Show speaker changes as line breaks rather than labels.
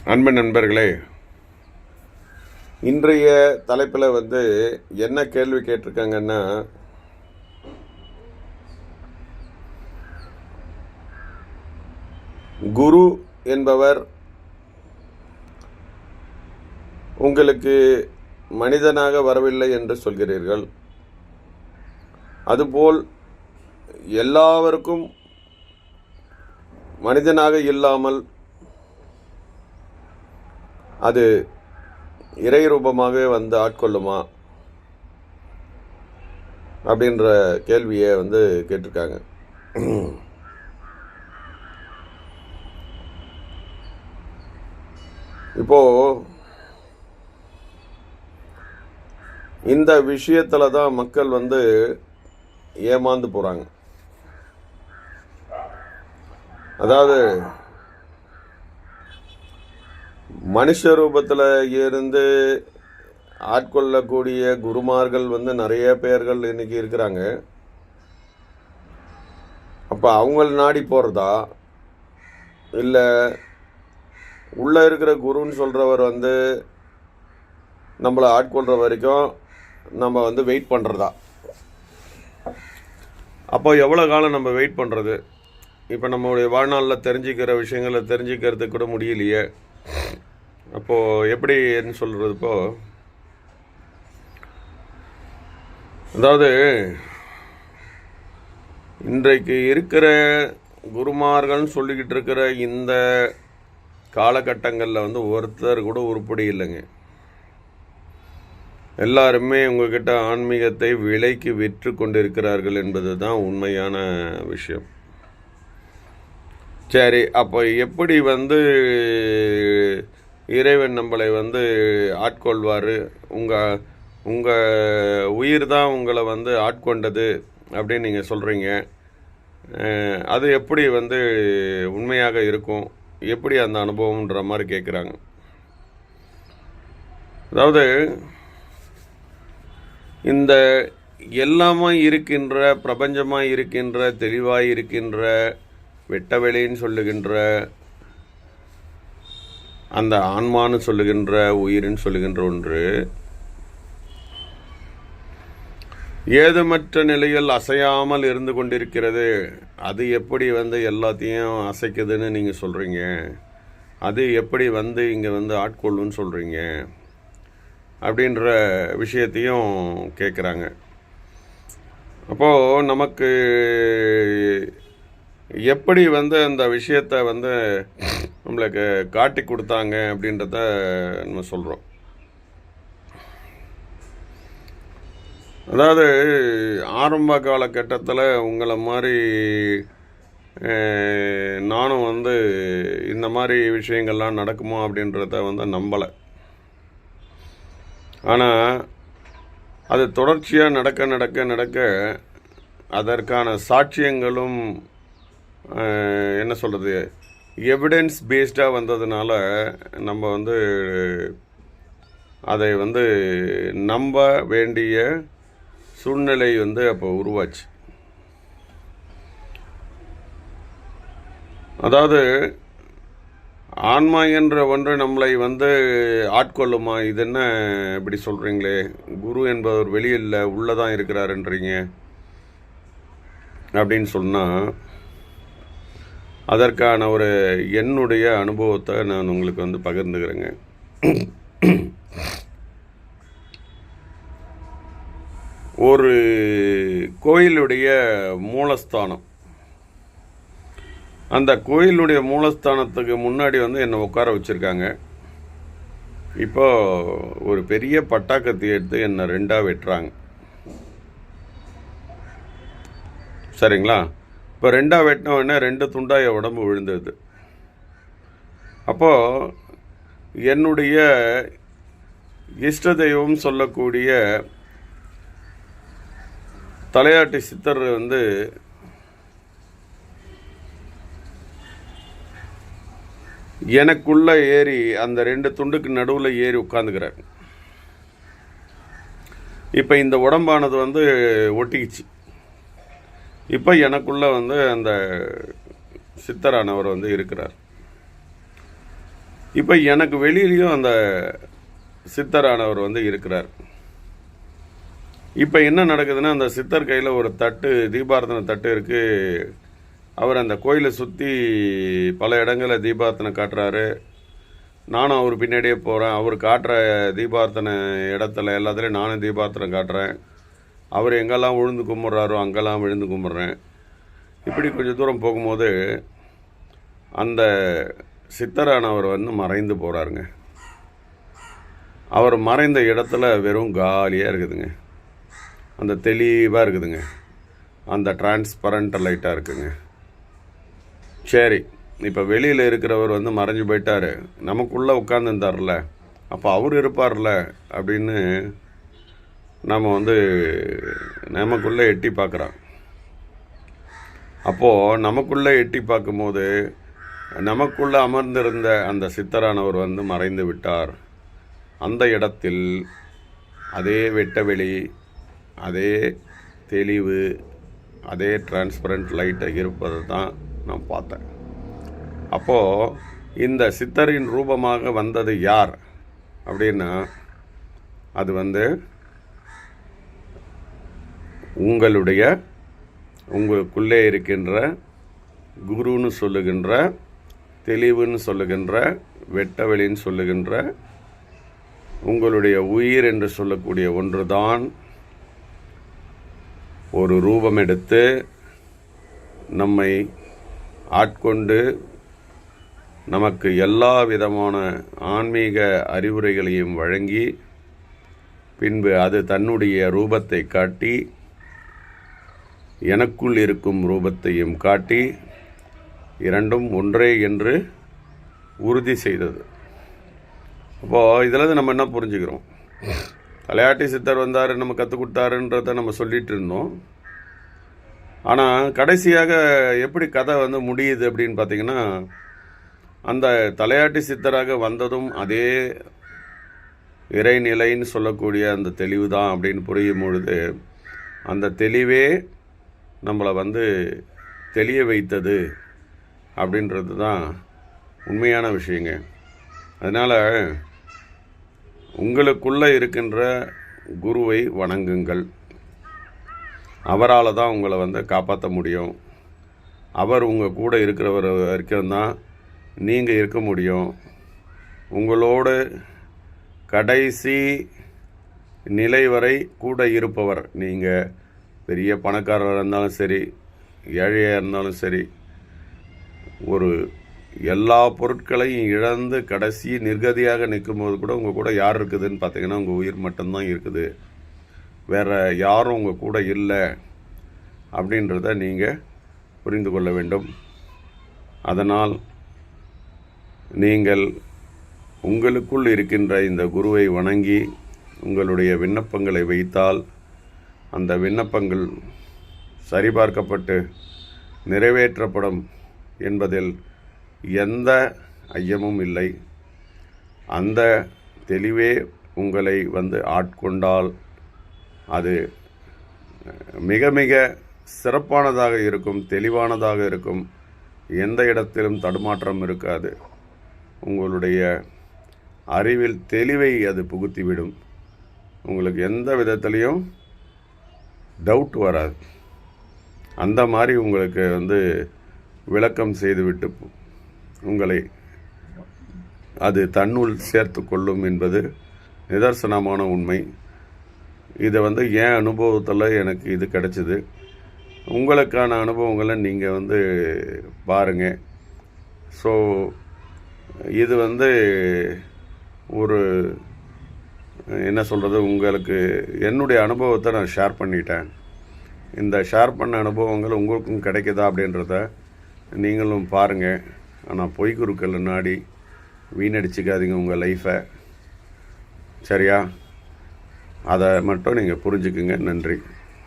அன்பு நண்பர்களே, இன்றைய தலைப்பில் என்ன கேள்வி கேட்டிருக்காங்கன்னா, குரு என்பவர் உங்களுக்கு மனிதனாக வரவில்லை என்று சொல்கிறீர்கள். அதுபோல் எல்லாருக்கும் மனிதனாக இல்லாமல் அது இறை ரூபமாகவே ஆட்கொள்ளுமா அப்படின்ற கேள்வியை கேட்டிருக்காங்க. இப்போ இந்த விஷயத்துல தான் மக்கள் ஏமாந்து போறாங்க. அதாவது மனுஷ ரூபத்தில் இருந்து ஆட்கொள்ளக்கூடிய குருமார்கள் நிறைய பேர்கள் இன்னைக்கு இருக்கிறாங்க. அப்போ அவங்கள நாடி போகிறதா, இல்லை உள்ளே இருக்கிற குருன்னு சொல்கிறவர் நம்மளை ஆட்கொள்கிற வரைக்கும் நம்ம வெயிட் பண்ணுறதா? அப்போ எவ்வளோ காலம் நம்ம வெயிட் பண்ணுறது? இப்போ நம்மளுடைய வாழ்நாளில் தெரிஞ்சுக்கிற விஷயங்களை தெரிஞ்சுக்கிறதுக்கு கூட முடியலையே. அப்போது எப்படின்னு சொல்கிறது? அதாவது இன்றைக்கு இருக்கிற குருமார்கள்னு சொல்லிக்கிட்டு இருக்கிற இந்த காலகட்டங்களில் ஒருத்தர் கூட உருப்படி இல்லைங்க. எல்லாருமே உங்ககிட்ட ஆன்மீகத்தை விலைக்கு விற்று கொண்டிருக்கிறார்கள் என்பது தான் உண்மையான விஷயம். சரி, அப்போ எப்படி இறைவன் நம்மளை ஆட்கொள்வார்? உங்கள் உயிர் தான் உங்களை ஆட்கொண்டது அப்படின்னு நீங்கள் சொல்கிறீங்க. அது எப்படி உண்மையாக இருக்கும்? எப்படி அந்த அனுபவம்ன்ற மாதிரி கேட்குறாங்க. அதாவது இந்த எல்லாமே இருக்கின்ற, பிரபஞ்சமாக இருக்கின்ற, தெளிவாக இருக்கின்ற, வெட்டவெளின்னு சொல்லுகின்ற அந்த ஆன்மான்னு சொல்லுகின்ற, உயிரின்னு சொல்லுகின்ற ஒன்று ஏதுமற்ற நிலையில் அசையாமல் இருந்து கொண்டிருக்கிறது. அது எப்படி எல்லாத்தையும் அசைக்குதுன்னு நீங்கள் சொல்கிறீங்க? அது எப்படி இங்கே ஆட்கொள்ளுன்னு சொல்கிறீங்க? அப்படின்ற விஷயத்தையும் கேட்குறாங்க. அப்போது நமக்கு எப்படி அந்த விஷயத்தை நம்மளுக்கு காட்டி கொடுத்தாங்க அப்படின்றத நம்ம சொல்கிறோம். அதாவது ஆரம்ப காலகட்டத்தில் உங்களை மாதிரி நானும் இந்த மாதிரி விஷயங்கள்லாம் நடக்குமா அப்படின்றத நம்பலை. ஆனால் அது தொடர்ச்சியாக நடக்க நடக்க நடக்க அதற்கான சாட்சியங்களும் என்ன சொல்கிறது, எவிடன்ஸ் பேஸ்டாக வந்ததுனால நம்ம அதை நம்ப வேண்டிய சூழ்நிலை அப்போ உருவாச்சு. அதாவது ஆன்மா என்ற ஒன்று நம்மளை ஆட்கொள்ளுமா? இது என்ன இப்படி சொல்கிறீங்களே? குரு என்பவர் வெளியில் உள்ளதான் இருக்கிறாருன்றீங்க அப்படின்னு சொன்னால், அதற்கான ஒரு என்னுடைய அனுபவத்தை நான் உங்களுக்கு பகிர்ந்துக்கிறேங்க. ஒரு கோயிலுடைய மூலஸ்தானம், அந்த கோயிலுடைய மூலஸ்தானத்துக்கு முன்னாடி என்னை உட்கார வச்சுருக்காங்க. இப்போ ஒரு பெரிய பட்டாக்கத்தி எடுத்து என்னை ரெண்டாக வெட்டுறாங்க. சரிங்களா? இப்போ ரெண்டாக வெட்டின உடனே 2 துண்டாக என் உடம்பு விழுந்தது. அப்போது என்னுடைய இஷ்ட தெய்வம் சொல்லக்கூடிய தலையாட்டி சித்தர் எனக்குள்ளே ஏறி அந்த 2 துண்டுக்கு நடுவில் ஏறி உட்காந்துக்கிறார். இப்போ இந்த உடம்பானது ஒட்டிக்கிச்சு. இப்போ எனக்குள்ளே அந்த சித்தரானவர் இருக்கிறார். இப்போ எனக்கு வெளியிலையும் அந்த சித்தரானவர் வந்து இருக்கிறார். இப்போ என்ன நடக்குதுன்னா, அந்த சித்தர் கையில் ஒரு தட்டு, தீபாரத்தனை தட்டு இருக்குது. அவர் அந்த கோயிலை சுற்றி பல இடங்களில் தீபாரத்தனை காட்டுறாரு. நானும் அவர் பின்னாடியே போகிறேன். அவர் காட்டுற தீபாரத்தனை இடத்துல எல்லாத்துலேயும் நானும் தீபாரத்தனை காட்டுறேன். அவர் எங்கெல்லாம் விழுந்து கும்பிட்றாரோ அங்கெல்லாம் விழுந்து கும்பிட்றேன். இப்படி கொஞ்சம் தூரம் போகும்போது அந்த சித்தரானவர் வந்து மறைந்து போகிறாருங்க. அவர் மறைந்த இடத்துல வெறும் காலியாக இருக்குதுங்க. அந்த தெளிவாக இருக்குதுங்க. அந்த டிரான்ஸ்பரண்ட் லைட்டாக இருக்குங்க. சரி, இப்போ வெளியில் இருக்கிறவர் வந்து மறைஞ்சு போயிட்டார், நமக்குள்ளே உட்காந்துருந்தார்ல, அப்போ அவர் இருப்பார்ல அப்படின்னு நம்ம வந்து நமக்குள்ளே எட்டி பார்க்குறோம். அப்போது நமக்குள்ளே எட்டி பார்க்கும்போது நமக்குள்ளே அமர்ந்திருந்த அந்த சித்தரானவர் வந்து மறைந்து விட்டார். அந்த இடத்தில் அதே வெட்டவெளி, அதே தெளிவு, அதே டிரான்ஸ்பரண்ட் லைட்டை இருப்பதை தான் நான் பார்த்தேன். அப்போது இந்த சித்தரின் ரூபமாக வந்தது யார் அப்படின்னா, அது வந்து உங்களுக்குள்ளே இருக்கின்ற குருன்னு சொல்லுகின்ற, தெளிவுன்னு சொல்லுகின்ற, வெட்டவெளின்னு சொல்லுகின்ற உங்களுடைய உயிர் என்று சொல்லக்கூடிய ஒன்று தான் ஒரு ரூபம் எடுத்து நம்மை ஆட்கொண்டு நமக்கு எல்லா விதமான ஆன்மீக அறிவுரைகளையும் வழங்கி பின்பு அது தன்னுடைய ரூபத்தை காட்டி எனக்குள் இருக்கும் ரூபத்தையும் காட்டி இரண்டும் ஒன்றே என்று உறுதி செய்தது. அப்போது இதில் நம்ம என்ன புரிஞ்சுக்கிறோம்? தலையாட்டி சித்தர் வந்தார், நம்ம கற்றுக் கொடுத்தாருன்றதை நம்ம சொல்லிகிட்டு இருந்தோம். ஆனால் கடைசியாக எப்படி கதை வந்து முடியுது அப்படின்னு பார்த்தீங்கன்னா, அந்த தலையாட்டி சித்தராக வந்ததும் அதே இறைநிலைன்னு சொல்லக்கூடிய அந்த தெளிவு தான் அப்படின்னு புரியும் பொழுது, அந்த தெளிவே நம்மளை வந்து தெளிய வைத்தது அப்படின்றது தான் உண்மையான விஷயங்க. அதனால் உங்களுக்குள்ளே இருக்கின்ற குருவை வணங்குங்கள். அவரால் தான் உங்களை வந்து காப்பாற்ற முடியும். அவர் உங்கள் கூட இருக்கிறவர் வரைக்கும் தான் நீங்கள் இருக்க முடியும். உங்களோடு கடைசி நிலை வரை கூட இருப்பவர். நீங்கள் பெரிய பணக்காரராக இருந்தாலும் சரி, ஏழையாக இருந்தாலும் சரி, ஒரு எல்லா பொருட்களையும் இழந்து கடைசி நிர்கதியாக நிற்கும்போது கூட உங்கள் கூட யார் இருக்குதுன்னு பார்த்தீங்கன்னா உங்கள் உயிர் மட்டும்தான் இருக்குது. வேறு யாரும் உங்கள் கூட இல்லை அப்படின்றத நீங்கள் புரிந்து கொள்ள வேண்டும். அதனால் நீங்கள் உங்களுக்குள் இருக்கின்ற இந்த குருவை வணங்கி உங்களுடைய விண்ணப்பங்களை வைத்தால் அந்த விண்ணப்பங்கள் சரிபார்க்கப்பட்டு நிறைவேற்றப்படும் என்பதில் எந்த ஐயமும் இல்லை. அந்த தெளிவே உங்களை வந்து ஆட்கொண்டால் அது மிக மிக சிறப்பானதாக இருக்கும், தெளிவானதாக இருக்கும். எந்த இடத்திலும் தடுமாற்றம் இருக்காது. உங்களுடைய அறிவில் தெளிவை அது புகுத்திவிடும். உங்களுக்கு எந்த விதத்துலேயும் டவுட் வராது. அந்த மாதிரி உங்களுக்கு வந்து விளக்கம் செய்துவிட்டு உங்களை அது தன்னுள் சேர்த்து கொள்ளும் என்பது நிதர்சனமான உண்மை. இதை வந்து என் அனுபவத்தில் எனக்கு இது கிடச்சிது. உங்களுக்கான அனுபவங்களை நீங்கள் வந்து பாருங்கள். ஸோ இது வந்து ஒரு என்ன சொல்கிறது, உங்களுக்கு என்னுடைய அனுபவத்தை நான் ஷேர் பண்ணிட்டேன். இந்த ஷேர் பண்ண அனுபவங்கள் உங்களுக்கும் கிடைக்குதா அப்படின்றத நீங்களும் பாருங்கள். ஆனால் பொய்க்குறுக்கள் நாடி வீணடிச்சிக்காதீங்க உங்கள் லைஃப்பை. சரியா? அதை மட்டும் நீங்கள் புரிஞ்சுக்குங்க. நன்றி.